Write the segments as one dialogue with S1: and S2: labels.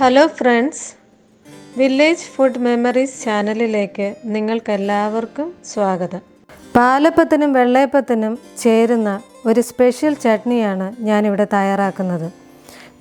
S1: Hello friends, village food memories ചാനലിലേക്ക് നിങ്ങൾക്കെല്ലാവർക്കും സ്വാഗതം. പാലപ്പത്തിനും വെള്ളയപ്പത്തിനും ചേരുന്ന ഒരു സ്പെഷ്യൽ ചട്നിയാണ് ഞാനിവിടെ തയ്യാറാക്കുന്നത്.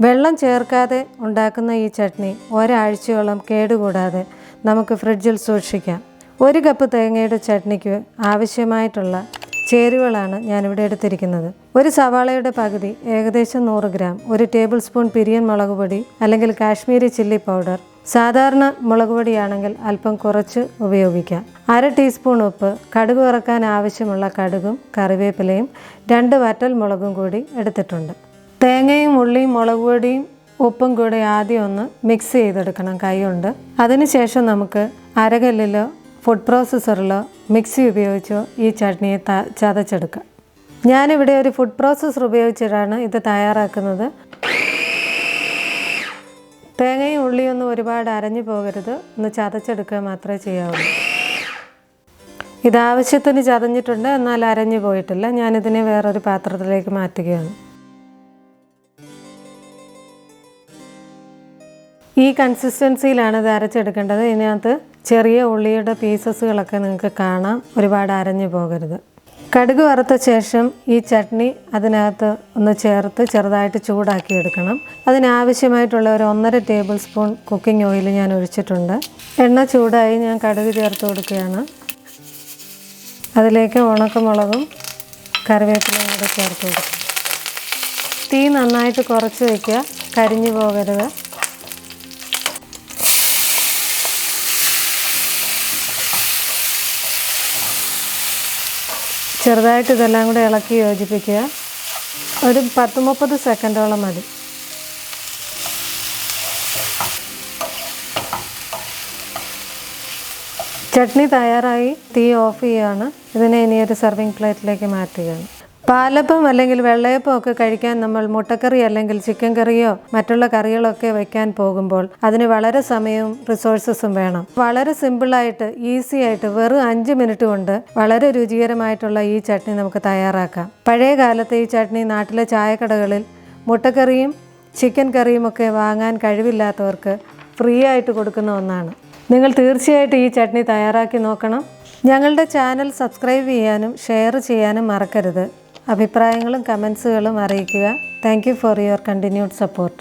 S1: വെള്ളം ചേർക്കാതെ ഉണ്ടാക്കുന്ന ഈ ചട്നി ഒരാഴ്ചയോളം കേടുകൂടാതെ നമുക്ക് ഫ്രിഡ്ജിൽ സൂക്ഷിക്കാം. 1 കപ്പ് തേങ്ങയുടെ ചട്നിക്ക് ആവശ്യമായിട്ടുള്ള ചേരുവകളാണ് ഞാനിവിടെ എടുത്തിരിക്കുന്നത്. 1 സവാളയുടെ പകുതി, ഏകദേശം 100 ഗ്രാം, 1 ടേബിൾ സ്പൂൺ പിരിയൻ മുളക് പൊടി അല്ലെങ്കിൽ കാശ്മീരി ചില്ലി പൗഡർ. സാധാരണ മുളക് പൊടിയാണെങ്കിൽ അല്പം കുറച്ച് ഉപയോഗിക്കാം. 1/2 ടീസ്പൂൺ ഉപ്പ്, കടുക് വറക്കാൻ ആവശ്യമുള്ള കടുകും കറിവേപ്പിലയും 2 വറ്റൽ മുളകും കൂടി എടുത്തിട്ടുണ്ട്. തേങ്ങയും ഉള്ളിയും മുളക് പൊടിയും ഉപ്പും കൂടി ആദ്യം ഒന്ന് മിക്സ് ചെയ്തെടുക്കണം കൈകൊണ്ട്. അതിനുശേഷം നമുക്ക് അരകല്ലിലോ ഫുഡ് പ്രോസസ്സറിലോ മിക്സി ഉപയോഗിച്ചോ ഈ ചട്നിയെ ചതച്ചെടുക്കാം. ഞാനിവിടെ ഒരു ഫുഡ് പ്രോസസ്സർ ഉപയോഗിച്ചിട്ടാണ് ഇത് തയ്യാറാക്കുന്നത്. തേങ്ങയും ഉള്ളിയൊന്നും ഒരുപാട് അരഞ്ഞു പോകരുത്, ഒന്ന് ചതച്ചെടുക്കുക മാത്രമേ ചെയ്യാവുള്ളൂ. ഇതാവശ്യത്തിന് ചതഞ്ഞിട്ടുണ്ട്, എന്നാൽ അരഞ്ഞു പോയിട്ടില്ല. ഞാനിതിനെ വേറൊരു പാത്രത്തിലേക്ക് മാറ്റുകയാണ്. ഈ കൺസിസ്റ്റൻസിയിലാണ് ഇത് അരച്ചെടുക്കേണ്ടത്. ഇതിനകത്ത് ചെറിയ ഉള്ളിയുടെ പീസസുകളൊക്കെ നിങ്ങൾക്ക് കാണാം, ഒരുപാട് അരഞ്ഞു പോകരുത്. കടുക് വറുത്ത ശേഷം ഈ ചട്നി അതിനകത്ത് ഒന്ന് ചേർത്ത് ചെറുതായിട്ട് ചൂടാക്കി എടുക്കണം. അതിനാവശ്യമായിട്ടുള്ള ഒരു 1.5 ടേബിൾ സ്പൂൺ കുക്കിംഗ് ഓയിൽ ഞാൻ ഒഴിച്ചിട്ടുണ്ട്. എണ്ണ ചൂടായി ഞാൻ കടുക് ചേർത്ത് കൊടുക്കുകയാണ്. അതിലേക്ക് ഉണക്കമുളകും കറിവേപ്പിലയും കൂടെ ചേർത്ത് കൊടുക്കും. തീ നന്നായിട്ട് കുറച്ച് വയ്ക്കുക, കരിഞ്ഞു പോകരുത്. ചെറുതായിട്ട് ഇതെല്ലാം കൂടെ ഇളക്കി യോജിപ്പിക്കുക. ഒരു 10-30 സെക്കൻഡോളം മതി. ചട്നി തയ്യാറായി, തീ ഓഫ് ചെയ്യുകയാണ്. ഇതിനെ ഇനി ഒരു സെർവിങ് പ്ലേറ്റിലേക്ക് മാറ്റുകയാണ്. പാലപ്പം അല്ലെങ്കിൽ വെള്ളയപ്പം ഒക്കെ കഴിക്കാൻ നമ്മൾ മുട്ടക്കറി അല്ലെങ്കിൽ ചിക്കൻ കറിയോ മറ്റുള്ള കറികളൊക്കെ വയ്ക്കാൻ പോകുമ്പോൾ അതിന് വളരെ സമയവും റിസോഴ്സസും വേണം. വളരെ സിമ്പിളായിട്ട് ഈസി ആയിട്ട് വെറും 5 മിനിറ്റ് കൊണ്ട് വളരെ രുചികരമായിട്ടുള്ള ഈ ചട്നി നമുക്ക് തയ്യാറാക്കാം. പഴയ കാലത്തെ ഈ ചട്നി നാട്ടിലെ ചായക്കടകളിൽ മുട്ടക്കറിയും ചിക്കൻ കറിയും ഒക്കെ വാങ്ങാൻ കഴിവില്ലാത്തവർക്ക് ഫ്രീ ആയിട്ട് കൊടുക്കുന്ന ഒന്നാണ്. നിങ്ങൾ തീർച്ചയായിട്ടും ഈ ചട്നി തയ്യാറാക്കി നോക്കണം. ഞങ്ങളുടെ ചാനൽ സബ്സ്ക്രൈബ് ചെയ്യാനും ഷെയർ ചെയ്യാനും മറക്കരുത്. അഭിപ്രായങ്ങളും കമൻസുകളും അറിയിക്കുക. Thank you for your continued support.